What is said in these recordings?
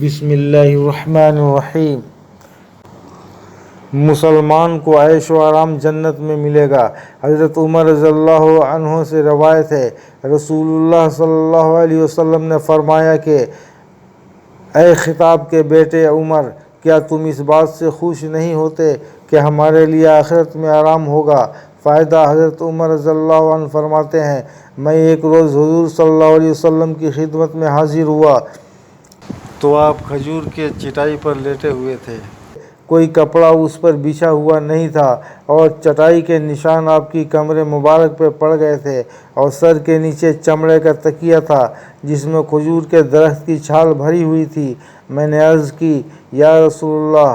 بسم اللہ الرحمن الرحیم۔ مسلمان کو عیش و آرام جنت میں ملے گا۔ حضرت عمر رضی اللہ عنہ سے روایت ہے، رسول اللہ صلی اللہ علیہ وسلم نے فرمایا کہ اے خطاب کے بیٹے عمر، کیا تم اس بات سے خوش نہیں ہوتے کہ ہمارے لیے آخرت میں آرام ہوگا؟ فائدہ: حضرت عمر رضی اللہ عنہ فرماتے ہیں، میں ایک روز حضور صلی اللہ علیہ وسلم کی خدمت میں حاضر ہوا تو آپ کھجور کے چٹائی پر لیٹے ہوئے تھے۔ کوئی کپڑا اس پر بچھا ہوا نہیں تھا اور چٹائی کے نشان آپ کی کمر مبارک پہ پڑ گئے تھے، اور سر کے نیچے چمڑے کا تکیہ تھا جس میں کھجور کے درخت کی چھال بھری ہوئی تھی۔ میں نے عرض کی، یا رسول اللہ،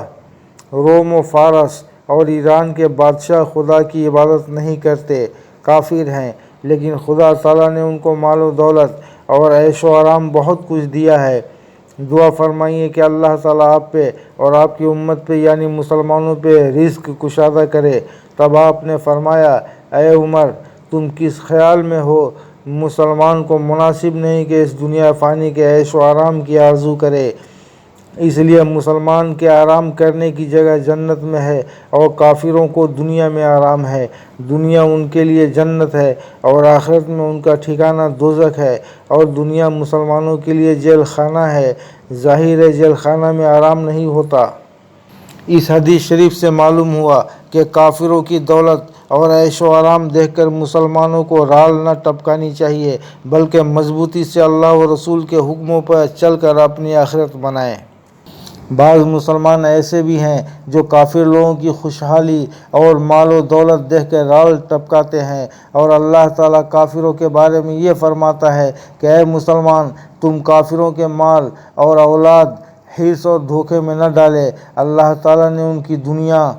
روم و فارس اور ایران کے بادشاہ خدا کی عبادت نہیں کرتے، کافر ہیں، لیکن خدا تعالیٰ نے ان کو مال و دولت اور عیش و آرام بہت کچھ دیا ہے۔ دعا فرمائیے کہ اللہ تعالیٰ آپ پہ اور آپ کی امت پہ یعنی مسلمانوں پہ رزق کشادہ کرے۔ تب آپ نے فرمایا، اے عمر، تم کس خیال میں ہو؟ مسلمان کو مناسب نہیں کہ اس دنیا فانی کے عیش و آرام کی آرزو کرے، اس لیے مسلمان کے آرام کرنے کی جگہ جنت میں ہے، اور کافروں کو دنیا میں آرام ہے۔ دنیا ان کے لیے جنت ہے اور آخرت میں ان کا ٹھکانہ دوزخ ہے، اور دنیا مسلمانوں کے لیے جیل خانہ ہے۔ ظاہر ہے جیل خانہ میں آرام نہیں ہوتا۔ اس حدیث شریف سے معلوم ہوا کہ کافروں کی دولت اور عیش و آرام دیکھ کر مسلمانوں کو رال نہ ٹپکانی چاہیے، بلکہ مضبوطی سے اللہ و رسول کے حکموں پر چل کر اپنی آخرت بنائیں۔ بعض مسلمان ایسے بھی ہیں جو کافر لوگوں کی خوشحالی اور مال و دولت دیکھ کر رال ٹپکاتے ہیں، اور اللہ تعالیٰ کافروں کے بارے میں یہ فرماتا ہے کہ اے مسلمان، تم کافروں کے مال اور اولاد حرص اور دھوکے میں نہ ڈالے۔ اللہ تعالیٰ نے ان کی دنیا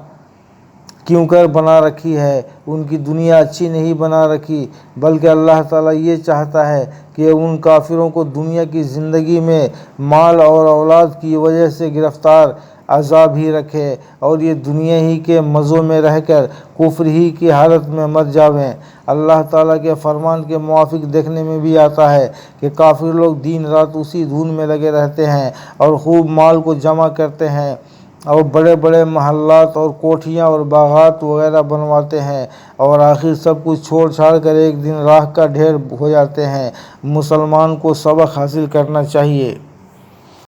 کیوں کر بنا رکھی ہے؟ ان کی دنیا اچھی نہیں بنا رکھی، بلکہ اللہ تعالیٰ یہ چاہتا ہے کہ ان کافروں کو دنیا کی زندگی میں مال اور اولاد کی وجہ سے گرفتار عذاب ہی رکھے، اور یہ دنیا ہی کے مزوں میں رہ کر کفر ہی کی حالت میں مر جاویں۔ اللہ تعالیٰ کے فرمان کے موافق دیکھنے میں بھی آتا ہے کہ کافر لوگ دن رات اسی دھن میں لگے رہتے ہیں اور خوب مال کو جمع کرتے ہیں، اور بڑے بڑے محلات اور کوٹھیاں اور باغات وغیرہ بنواتے ہیں، اور آخر سب کچھ چھوڑ چھاڑ کر ایک دن راکھ کا ڈھیر ہو جاتے ہیں۔ مسلمان کو سبق حاصل کرنا چاہیے۔